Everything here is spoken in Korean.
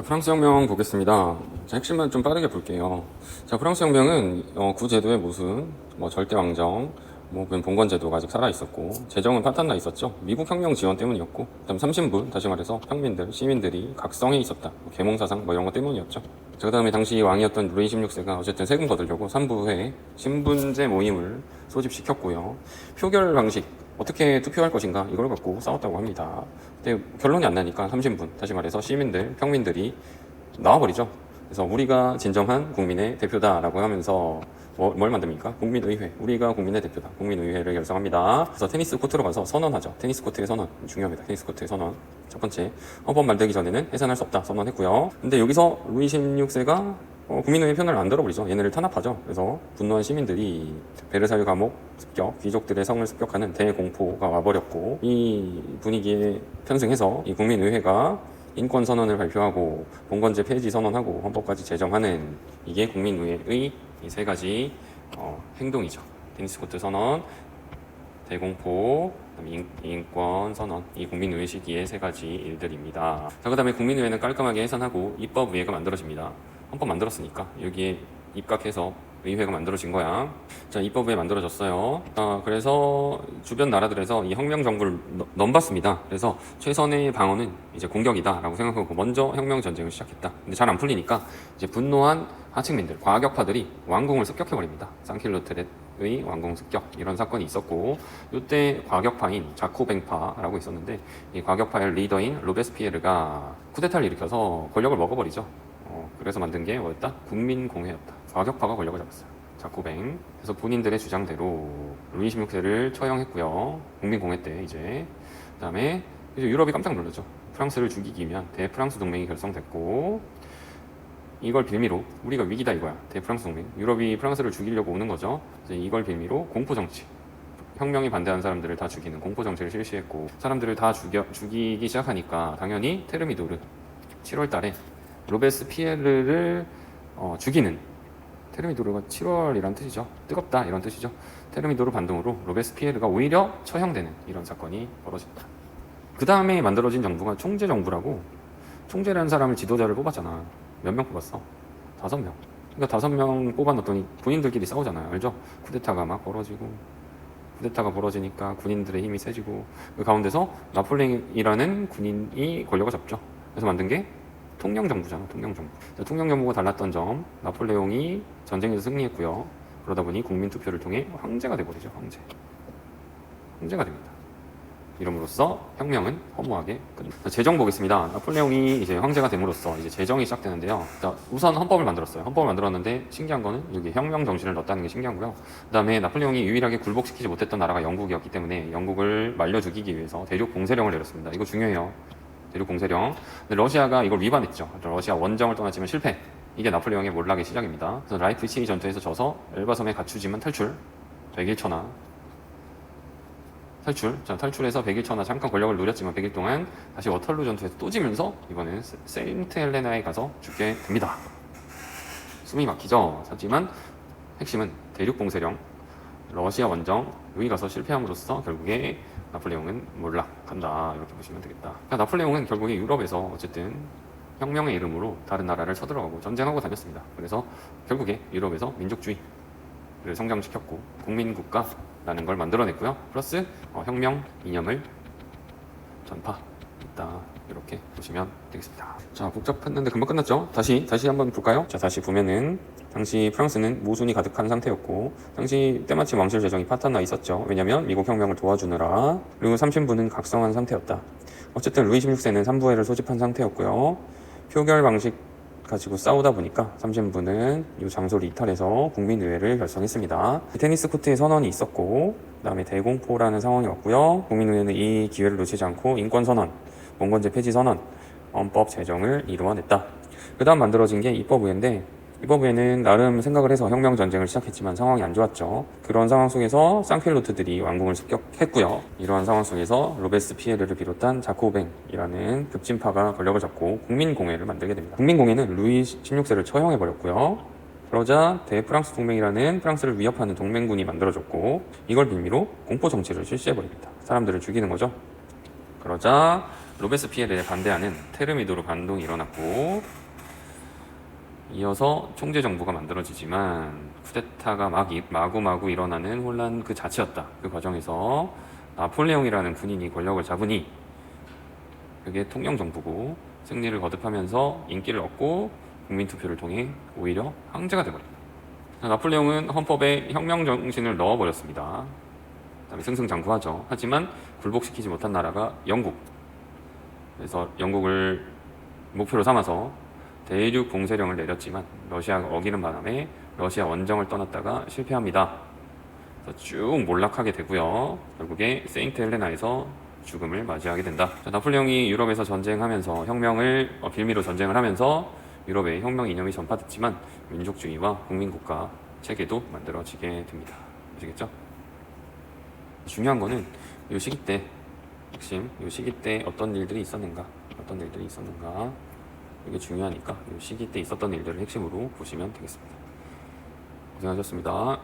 프랑스 혁명 보겠습니다. 자, 핵심만 좀 빠르게 볼게요. 자, 프랑스 혁명은 구제도의 모순, 절대 왕정, 그냥 봉건 제도가 아직 살아 있었고, 재정은 파탄나 있었죠. 미국 혁명 지원 때문이었고, 그다음 30분, 다시 말해서 평민들, 시민들이 각성해 있었다. 계몽사상 이런 것 때문이었죠. 자, 그다음에 당시 왕이었던 루이 16세가 어쨌든 세금 거두려고 3부회 신분제 모임을 소집시켰고요. 표결 방식 어떻게 투표할 것인가 이걸 갖고 싸웠다고 합니다. 근데 결론이 안 나니까 30분, 다시 말해서 시민들, 평민들이 나와버리죠. 그래서 우리가 진정한 국민의 대표다라고 하면서 뭘 만듭니까? 국민의회. 우리가 국민의 대표다. 국민의회를 결성합니다. 그래서 테니스 코트로 가서 선언하죠. 테니스 코트의 선언. 중요합니다. 테니스 코트의 선언. 첫 번째, 헌법 만들기 전에는 해산할 수 없다. 선언했고요. 근데 여기서 루이 16세가 국민의회 편을 안 들어버리죠. 얘네를 탄압하죠. 그래서 분노한 시민들이 베르사유 감옥 습격, 귀족들의 성을 습격하는 대공포가 와버렸고, 이 분위기에 편승해서 이 국민의회가 인권선언을 발표하고 봉건제 폐지 선언하고 헌법까지 제정하는, 이게 국민의회의 이 세 가지 행동이죠. 테니스 코트 선언, 대공포, 인권 선언, 이 국민의회 시기의 세 가지 일들입니다. 자, 그 다음에 국민의회는 깔끔하게 해산하고 입법의회가 만들어집니다. 헌법 만들었으니까 여기에 입각해서 의회가 만들어진 거야. 자, 입법의회 만들어졌어요. 그래서 주변 나라들에서 이 혁명 정부를 넘봤습니다. 그래서 최선의 방어는 이제 공격이다라고 생각하고 먼저 혁명 전쟁을 시작했다. 근데 잘 안 풀리니까 이제 분노한 하층민들, 과격파들이 왕궁을 습격해버립니다. 상킬로트렛의 왕궁 습격, 이런 사건이 있었고, 이때 과격파인 자코뱅파라고 있었는데, 이 과격파의 리더인 로베스피에르가 쿠데타를 일으켜서 권력을 먹어버리죠. 그래서 만든 게 뭐였다? 국민공회였다. 과격파가 권력을 잡았어요. 자코뱅. 그래서 본인들의 주장대로 루이 16세를 처형했고요. 국민공회 때 이제. 그 다음에 유럽이 깜짝 놀랐죠. 프랑스를 죽이기 위한 대프랑스 동맹이 결성됐고, 이걸 빌미로 우리가 위기다 이거야. 대프랑스 동맹. 유럽이 프랑스를 죽이려고 오는 거죠. 이제 이걸 빌미로 공포정치. 혁명에 반대하는 사람들을 다 죽이는 공포정치를 실시했고, 사람들을 다 죽이기 시작하니까 당연히 테르미도르 7월 달에 로베스피에르를 죽이는, 테르미도르가 7월이란 뜻이죠. 뜨겁다 이런 뜻이죠. 테르미도르 반동으로 로베스피에르가 오히려 처형되는 이런 사건이 벌어졌다. 그 다음에 만들어진 정부가 총재정부라고, 총재라는 사람을 지도자를 뽑았잖아. 몇 명 뽑았어? 5명. 그러니까 5명 뽑아놨더니 군인들끼리 싸우잖아요. 알죠? 쿠데타가 막 벌어지고, 쿠데타가 벌어지니까 군인들의 힘이 세지고, 그 가운데서 나폴레옹이라는 군인이 권력을 잡죠. 그래서 만든 게 통영정부잖아. 통영정부. 통영정부가 달랐던 점, 나폴레옹이 전쟁에서 승리했고요. 그러다 보니 국민투표를 통해 황제가 돼버리죠. 황제가 됩니다. 이름으로써 혁명은 허무하게 끝납니다. 재정 보겠습니다. 나폴레옹이 이제 황제가 됨으로써 이제 재정이 시작되는데요. 우선 헌법을 만들었어요. 헌법을 만들었는데 신기한 거는 여기 혁명 정신을 넣었다는 게 신기하고요. 그 다음에 나폴레옹이 유일하게 굴복시키지 못했던 나라가 영국이었기 때문에 영국을 말려 죽이기 위해서 대륙 봉쇄령을 내렸습니다. 이거 중요해요. 대륙 봉쇄령. 근데 러시아가 이걸 위반했죠. 러시아 원정을 떠났지만 실패. 이게 나폴레옹의 몰락의 시작입니다. 그래서 라이프치히 전투에서 져서 엘바섬에 갖추지만 탈출. 100일 탈출. 자, 탈출해서 100일 천하 잠깐 권력을 누렸지만 100일 동안 다시 워털루 전투에서 또 지면서 이번에는 세인트 헬레나에 가서 죽게 됩니다. 숨이 막히죠. 하지만 핵심은 대륙 봉쇄령, 러시아 원정, 여기 가서 실패함으로써 결국에 나폴레옹은 몰락한다, 이렇게 보시면 되겠다. 그러니까 나폴레옹은 결국에 유럽에서 어쨌든 혁명의 이름으로 다른 나라를 쳐들어가고 전쟁하고 다녔습니다. 그래서 결국에 유럽에서 민족주의를 성장시켰고 국민국가라는 걸 만들어냈고요. 플러스 혁명 이념을 전파했다, 이렇게 보시면 되겠습니다. 자, 복잡했는데 금방 끝났죠? 다시 한번 볼까요? 자, 다시 보면은 당시 프랑스는 모순이 가득한 상태였고, 당시 때마침 왕실 재정이 파탄나 있었죠. 왜냐면 미국 혁명을 도와주느라. 그리고 30부는 각성한 상태였다. 어쨌든 루이 16세는 3부회를 소집한 상태였고요. 표결 방식 가지고 싸우다 보니까 30부는 이 장소를 이탈해서 국민의회를 결성했습니다. 테니스 코트의 선언이 있었고, 그 다음에 대공포라는 상황이 왔고요. 국민의회는 이 기회를 놓치지 않고 인권선언, 봉건제 폐지 선언, 헌법 제정을 이루어냈다. 그 다음 만들어진 게 입법의회인데, 입법의회는 나름 생각을 해서 혁명 전쟁을 시작했지만 상황이 안 좋았죠. 그런 상황 속에서 쌍필로트들이 왕궁을 습격했고요. 이러한 상황 속에서 로베스피에르를 비롯한 자코뱅이라는 급진파가 권력을 잡고 국민공회를 만들게 됩니다. 국민공회는 루이 16세를 처형해버렸고요. 그러자 대프랑스 동맹이라는 프랑스를 위협하는 동맹군이 만들어졌고, 이걸 빌미로 공포정치를 실시해버립니다. 사람들을 죽이는 거죠. 그러자 로베스피에르에 반대하는 테르미도르 반동이 일어났고, 이어서 총재 정부가 만들어지지만 쿠데타가 마구마구 일어나는 혼란 그 자체였다. 그 과정에서 나폴레옹이라는 군인이 권력을 잡으니 그게 통영 정부고, 승리를 거듭하면서 인기를 얻고 국민투표를 통해 오히려 황제가 되버립니다. 나폴레옹은 헌법에 혁명 정신을 넣어버렸습니다. 그다음에 승승장구하죠. 하지만 굴복시키지 못한 나라가 영국. 그래서 영국을 목표로 삼아서 대륙 봉쇄령을 내렸지만 러시아가 어기는 바람에 러시아 원정을 떠났다가 실패합니다. 그래서 쭉 몰락하게 되고요. 결국에 세인트 헬레나에서 죽음을 맞이하게 된다. 나폴레옹이 유럽에서 전쟁하면서 빌미로 전쟁을 하면서 유럽에 혁명 이념이 전파됐지만 민족주의와 국민국가 체계도 만들어지게 됩니다. 아시겠죠? 중요한 거는 이 시기 때 이 시기 때 어떤 일들이 있었는가 이게 중요하니까 이 시기 때 있었던 일들을 핵심으로 보시면 되겠습니다. 고생하셨습니다.